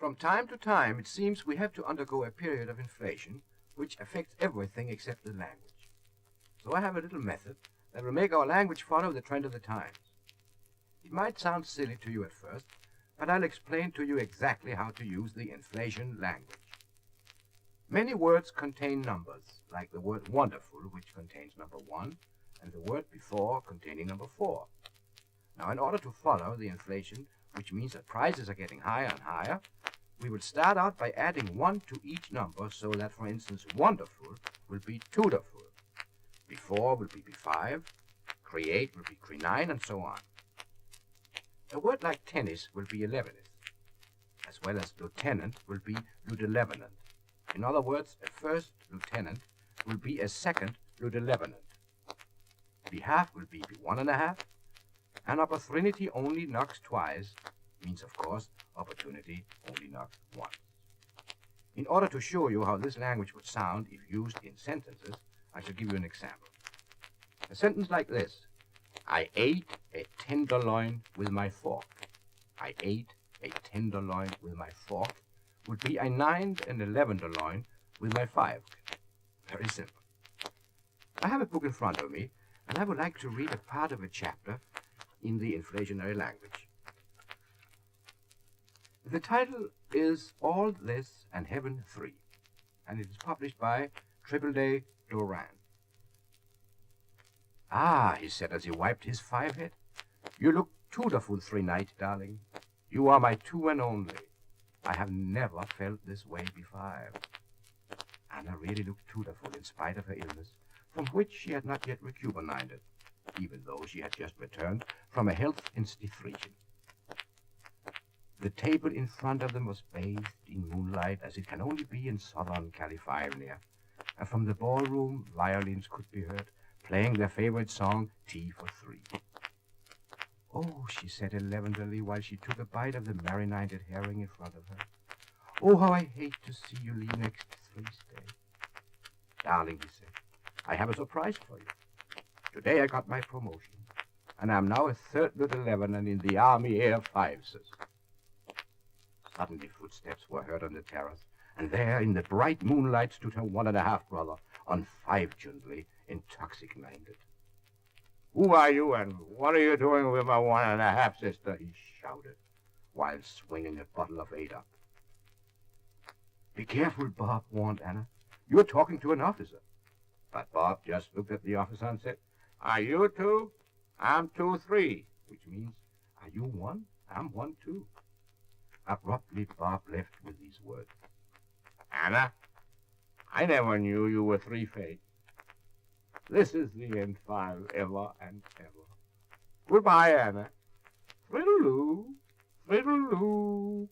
From time to time, it seems we have to undergo a period of inflation which affects everything except the language. So I have a little method that will make our language follow the trend of the times. It might sound silly to you at first, but I'll explain to you exactly how to use the inflation language. Many words contain numbers, like the word wonderful, which contains number 1, and the word before containing number 4. Now, in order to follow the inflation, which means that prices are getting higher and higher, we will start out by adding 1 to each number so that, for instance, wonderful will be twoderful, before will be B5, create will be cre9, and so on. A word like tennis will be 11th, as well as lieutenant will be lieutenant. In other words, a first lieutenant will be a second lieutenant. Behalf will be B1.5, and opportunity only knocks twice, means, of course, opportunity only knocks once. In order to show you how this language would sound if used in sentences, I shall give you an example. A sentence like this: I ate a tenderloin with my fork. I ate a tenderloin with my fork would be I nined an 11th with my 5. Very simple. I have a book in front of me, and I would like to read a part of a chapter in the inflationary language. The title is All This and Heaven 3, and it is published by Tripleday Duran. Ah, he said as he wiped his 5 head, you look tooderful 3 night, darling. You are my 2 and only. I have never felt this way before. Anna really looked tooderful in spite of her illness, from which she had not yet recupernated, even though she had just returned from a health institution. The table in front of them was bathed in moonlight as it can only be in Southern California, and from the ballroom violins could be heard playing their favorite song, Tea for 3. Oh, she said eleventhly while she took a bite of the marinated herring in front of her. Oh, how I hate to see you leave next Thursday. Darling, he said, I have a surprise for you. Today I got my promotion, and I'm now a 3rd lieutenant in the Army Air Forces. Suddenly footsteps were heard on the terrace, and there in the bright moonlight stood her 1.5 brother, unfortunately intoxicated. Who are you, and what are you doing with my 1.5 sister? He shouted, while swinging a bottle of 8-up. Be careful, Bob, warned Anna. You're talking to an officer. But Bob just looked at the officer and said, Are you 2? I'm 2-3, which means, are you 1? I'm 1 too. Abruptly, Bob left with these words. Anna, I never knew you were 3 fate. This is the end file, ever and ever. Goodbye, Anna. Friddle-loo, friddle-loo.